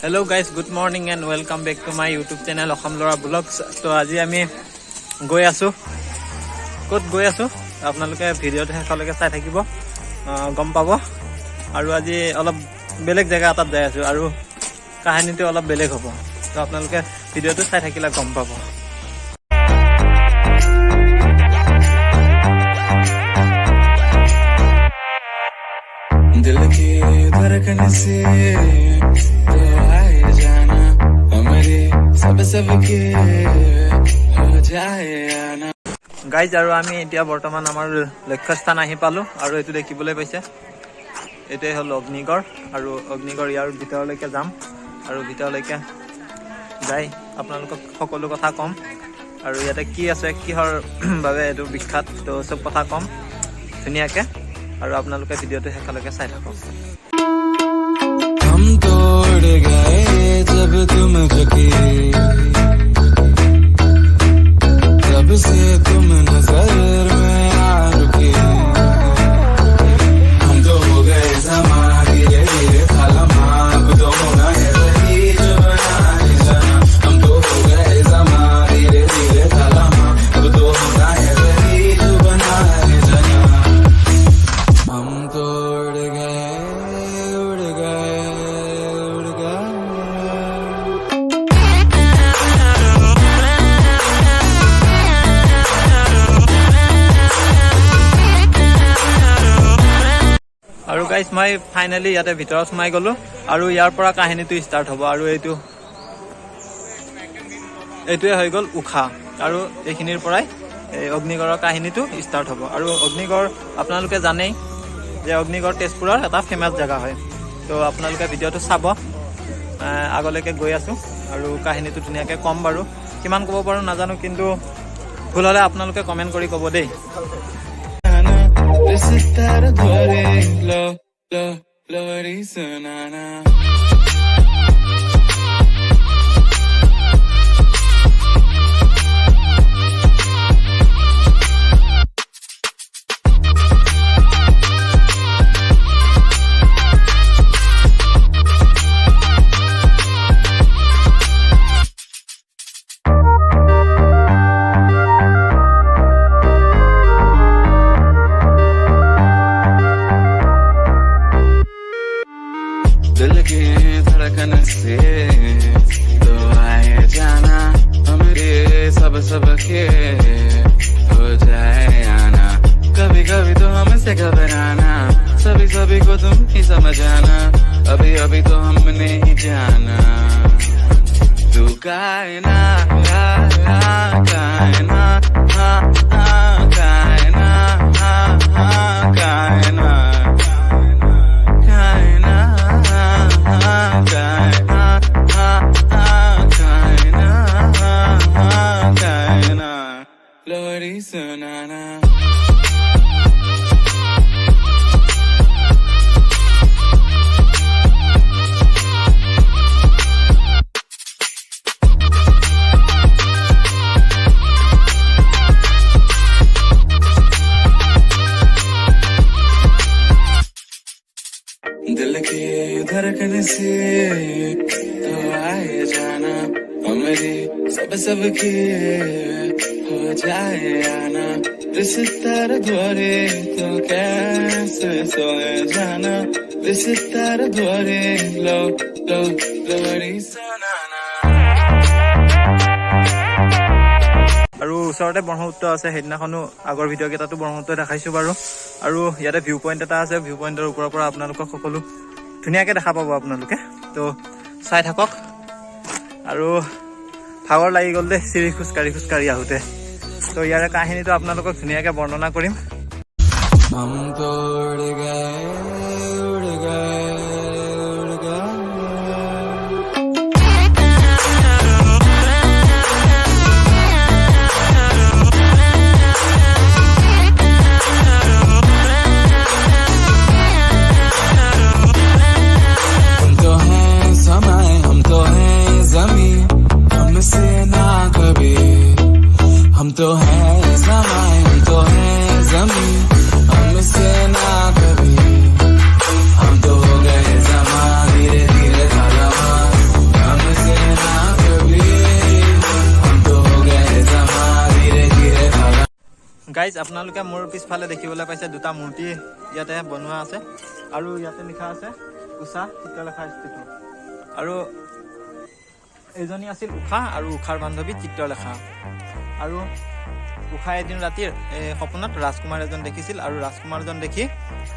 Hello guys, good morning and welcome back to my YouTube channel Assam লৰা vlogs. তো আজি আমি গৈ আছো, ক'ত গৈ আছো আপোনালোকে ভিডিঅ'টো শেষলৈকে চাই থাকিব, গম পাব। আৰু আজি অলপ বেলেগ জেগা এটাত যাই আছো আৰু কাহিনীটো অলপ বেলেগ হ'ব। তো আপোনালোকে ভিডিঅ'টো চাই থাকিলে গম পাব। दिल की धड़कन से तो आए जाना, हमारे सब के हो जाए आना। গাইজ আৰু আমি এতিয়া বৰ্তমান আমাৰ লক্ষ্যস্থান আহি পালো আৰু এইটো দেখিবলৈ পাইছে, এইটোৱে হ'ল অগ্নিগড়। আৰু অগ্নিগড় ইয়াৰ ভিতৰলৈকে যাম আৰু ভিতৰলৈকে যাই আপোনালোকক সকলো কথা ক'ম আৰু ইয়াতে কি আছে, কিহৰ বাবে এইটো বিখ্যাত, তো চব কথা ক'ম ধুনীয়াকৈ। और आप भिडिओ शेषলৈকে চাই থাকক। हम तोड़ गए जब तुम झुके, तब से तुम नजर में आ रुके। हम तो हो गए समा धीरे धीरे खालमा, अब तो होना है वही जो बनाए जाना। हम तो हो गए समा धीरे धीरे खालमा, अब तो होना है वही जो बनाए जाना। हम तो उड़ गए उड़ गए उड़ गए। और गाइस मैं फाइनली इते भीतर सोमाई गलो और यार पर कहानीটো स्टार्ट हबो। और এইটোৱে হৈ গ'ল উখা আৰু এইখিনিৰ পৰাই অগ্নিগড়ৰ কাহিনীটো স্টাৰ্ট হ'ব। আৰু অগ্নিগড় আপোনালোকে জানেই যে অগ্নিগড় তেজপুৰৰ এটা ফেমাছ জেগা হয়। তো আপোনালোকে ভিডিঅ'টো চাব, আগলৈকে গৈ আছোঁ আৰু কাহিনীটো ধুনীয়াকৈ ক'ম বাৰু। কিমান ক'ব পাৰোঁ নাজানো, কিন্তু ভুল হ'লে আপোনালোকে কমেণ্ট কৰি ক'ব দেই। दिल की धड़कन से तो आए जाना, हमारे सब के हो जाए आना। कभी कभी तो हमसे घबराना, सभी को तुम ही समझाना। अभी अभी तो हमने ही जाना, तू कायना कायना कायना कायना लोरी सुनाना। दिल की धड़कन से तो आए जाना, हमारे सब के हो जाए आना। रिश्तेदार द्वारे तो कैसे सोए जाना, रिश्तेदार द्वारे लो लो लोरी सुनाना। আৰু ওচৰতে ব্ৰহ্মপুত্ৰ আছে, সেইদিনাখনো আগৰ ভিডিঅ' কেইটাতো ব্ৰহ্মপুত্ৰ দেখাইছোঁ বাৰু। আৰু ইয়াতে ভিউ পইণ্ট এটা আছে, ভিউ পইণ্টৰ ওপৰৰ পৰা আপোনালোকক সকলো ধুনীয়াকৈ দেখা পাব আপোনালোকে। তো চাই থাকক। আৰু ভাগৰ লাগি গ'ল দেই চিৰি খোজকাঢ়ি আহোঁতে। তো ইয়াৰে কাহিনীটো আপোনালোকক ধুনীয়াকৈ বৰ্ণনা কৰিম। हम तो उड़ गए उड़ गए उड़ गए। हम तो हैं समय, हम तो हैं जमीन, हमसे ना कभी। हम तो हैं समय, हम तो हैं जमीन, हमसे ना গাইজ আপোনালোকে মোৰ পিছফালে দেখিবলৈ পাইছে দুটা মূৰ্তি ইয়াতে বনোৱা আছে আৰু ইয়াতে লিখা আছে উষা চিত্ৰলেখা স্থিতি আৰু এইজনী আছিল উষা আৰু উষাৰ বান্ধৱী চিত্ৰলেখা আৰু উষাই এদিন ৰাতিৰ সপোনত ৰাজকুমাৰ এজন দেখিছিল আৰু ৰাজকুমাৰজন দেখি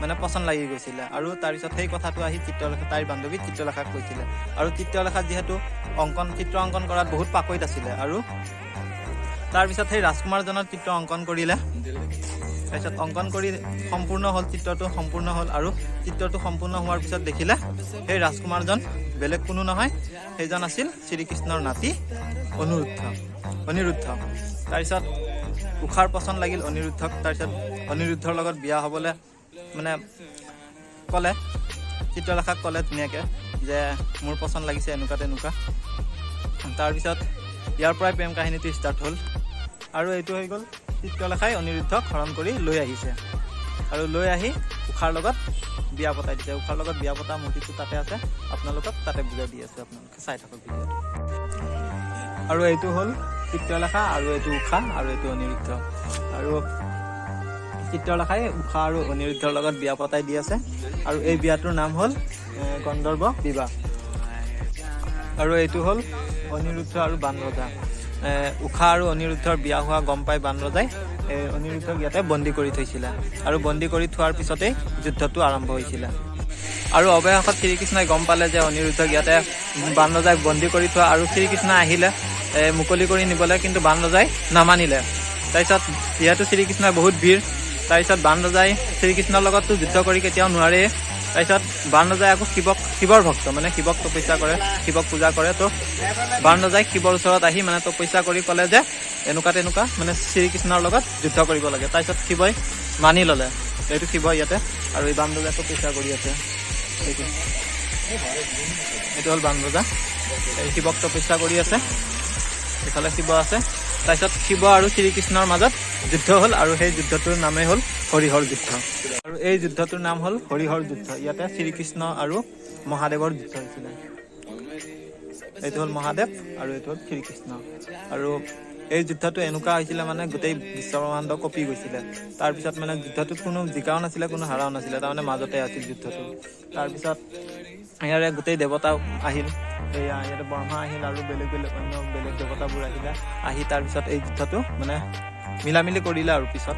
মানে পচন্দ লাগি গৈছিলে আৰু তাৰপিছত সেই কথাটো আহি চিত্ৰলেখা তাইৰ বান্ধৱী চিত্ৰলেখাক কৈছিলে আৰু চিত্ৰলেখা যিহেতু চিত্ৰ অংকন কৰাত বহুত পাকৈত আছিলে আৰু তাৰপিছত সেই ৰাজকুমাৰজনৰ চিত্ৰ অংকন কৰিলে তাৰপিছত অংকন কৰি সম্পূৰ্ণ হ'ল চিত্ৰটো সম্পূৰ্ণ হ'ল আৰু চিত্ৰটো সম্পূৰ্ণ হোৱাৰ পিছত দেখিলে সেই ৰাজকুমাৰজন বেলেগ কোনো নহয় সেইজন আছিল শ্ৰীকৃষ্ণৰ নাতি অনিৰুদ্ধ তাৰপিছত উষাৰ পচন্দ লাগিল অনিৰুদ্ধক তাৰপিছত অনিৰুদ্ধৰ লগত বিয়া হ'বলৈ মানে ক'লে চিত্ৰলেখাক ক'লে ধুনীয়াকৈ যে মোৰ পচন্দ লাগিছে এনেকুৱা তেনেকুৱা তাৰপিছত ইয়াৰ পৰাই প্ৰেম কাহিনীটো ষ্টাৰ্ট হ'ল আৰু এইটো হৈ গ'ল চিত্ৰলেখাই অনিৰুদ্ধক হৰণ কৰি লৈ আহিছে আৰু লৈ আহি উষাৰ লগত বিয়া পতাই দিছে উষাৰ লগত বিয়া পতা মূৰ্তিটো তাতে আছে আপোনালোকক তাতে বুজাই দি আছোঁ আপোনালোকে চাই থাকক ভিডিঅ'টো আৰু এইটো হ'ল চিত্ৰলেখা আৰু এইটো উষা আৰু এইটো অনিৰুদ্ধ আৰু চিত্ৰলেখাই উষা আৰু অনিৰুদ্ধৰ লগত বিয়া পতাই দি আছে আৰু এই বিয়াটোৰ নাম হ'ল গন্ধৰ্ব বিবাহ আৰু এইটো হ'ল অনিৰুদ্ধ আৰু বানৰজা উষা আৰু অনিৰুদ্ধৰ বিয়া হোৱা গম পাই বানৰজাই অনিৰুদ্ধক ইয়াতে বন্দী কৰি থৈছিলে আৰু বন্দী কৰি থোৱাৰ পিছতেই যুদ্ধটো আৰম্ভ হৈছিলে আৰু অৱশেষত শ্ৰীকৃষ্ণই গম পালে যে অনিৰুদ্ধক ইয়াতে বানৰজাক বন্দী কৰি থোৱা আৰু শ্ৰীকৃষ্ণ আহিলে মুকলি কৰি নিবলৈ কিন্তু বানৰজাই নামানিলে তাৰপিছত যিহেতু শ্ৰীকৃষ্ণৰ বহুত ভিৰ তাৰপিছত বানৰজাই শ্ৰীকৃষ্ণৰ লগততো যুদ্ধ কৰি কেতিয়াও নোৱাৰে তাৰপিছত বানৰজাই আকৌ শিৱৰ ভক্ত মানে শিৱক তপস্যা কৰে শিৱক পূজা কৰে তো বানৰজাই শিৱৰ ওচৰত আহি মানে তপস্যা কৰি ক'লে যে এনেকুৱা তেনেকুৱা মানে শ্ৰীকৃষ্ণৰ লগত যুদ্ধ কৰিব লাগে তাৰপিছত শিৱই মানি ল'লে এইটো শিৱ ইয়াতে আৰু এই বানৰজাই তপস্যা কৰি আছে এইটো হ'ল বানৰজা এই শিৱক তপস্যা কৰি আছে এইফালে শিৱ আছে তাৰপিছত শিৱ আৰু শ্ৰীকৃষ্ণৰ মাজত যুদ্ধ হ'ল আৰু সেই যুদ্ধটোৰ নামেই হ'ল হৰিহৰ যুদ্ধ আৰু এই যুদ্ধটোৰ নাম হ'ল হৰিহৰ যুদ্ধ ইয়াতে শ্ৰীকৃষ্ণ আৰু মহাদেৱৰ যুদ্ধ হৈছিলে এইটো হ'ল মহাদেৱ আৰু এইটো হ'ল শ্ৰীকৃষ্ণ আৰু এই যুদ্ধটো এনেকুৱা হৈছিলে মানে গোটেই বিশ্বব্ৰহ্মাণ্ড কঁপি গৈছিলে তাৰপিছত মানে যুদ্ধটোত কোনো জিকাও নাছিলে কোনো হাৰাও নাছিলে তাৰমানে মাজতে আছিল যুদ্ধটো তাৰপিছত ইয়াৰে গোটেই দেৱতা আহিল ইয়াতে ব্ৰহ্মা আহিল আৰু বেলেগ অন্য বেলেগ দেৱতাবোৰ আহিলে আহি তাৰপিছত এই যুদ্ধটো মানে মিলামিলি কৰিলে আৰু পিছত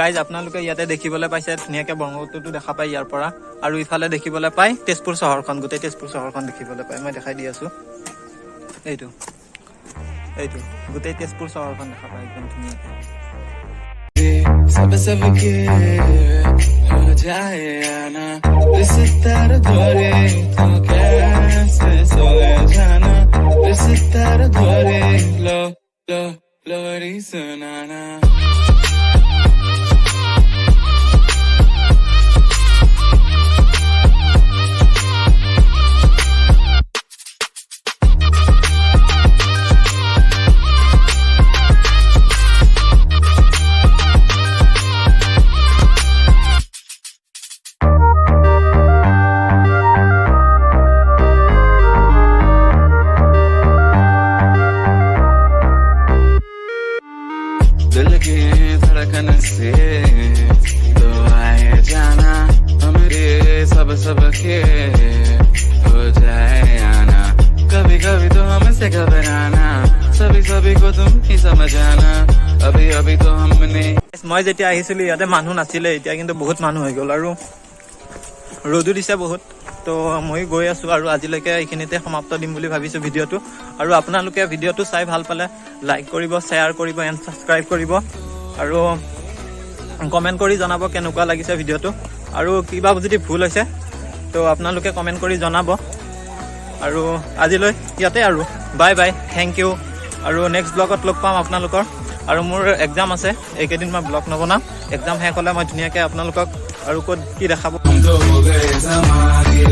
গাইজ আপোনালোকে ইয়াতে দেখিবলৈ পাইছে ধুনীয়াকৈ ব্ৰহ্মপুত্ৰটো দেখা পায় ইয়াৰ পৰা আৰু ইফালে দেখিবলৈ পায় তেজপুৰ চহৰখন গোটেই তেজপুৰ চহৰখন দেখিবলৈ পায় মই দেখাই দি আছোঁ এইটো গোটেই তেজপুৰ চহৰখন দেখা পায় একদম ধুনীয়াকৈ सबके हो जाए आना सितार धोरे तो कैसे सोए जाना सितार धोरे लो लो लोरी सुनाना दिल की धड़कन से तो आए जाना हमारे सब के हो जाए आना कभी कभी तो हमसे घबराना सभी को तुम ही समझ आना अभी अभी तो हमने মই যেতিয়া আহিছিলোঁ ইয়াতে মানুহ নাছিলে, এতিয়া কিন্তু বহুত মানুহ হৈ গ'ল আৰু ৰ'দো দিছে বহুত। তো মই গৈ আছোঁ আৰু আজিলৈকে এইখিনিতে সমাপ্ত দিম বুলি ভাবিছোঁ ভিডিঅ'টো। আৰু আপোনালোকে ভিডিঅ'টো চাই ভাল পালে লাইক কৰিব, শ্বেয়াৰ কৰিব এণ্ড ছাবস্ক্ৰাইব কৰিব আৰু কমেণ্ট কৰি জনাব কেনেকুৱা লাগিছে ভিডিঅ'টো। আৰু কিবা যদি ভুল হৈছে তো আপোনালোকে কমেণ্ট কৰি জনাব। আৰু আজিলৈ ইয়াতে আৰু বাই বাই, থেংক ইউ। আৰু নেক্সট ব্লগত লগ পাম আপোনালোকৰ। আৰু মোৰ এক্সাম আছে, এইকেইদিন মই ব্লগ নবনাম। এক্সাম শেষ হ'লে মই ধুনীয়াকৈ আপোনালোকক আৰু ক'ত কি দেখাব। हम तो हो गए जमाने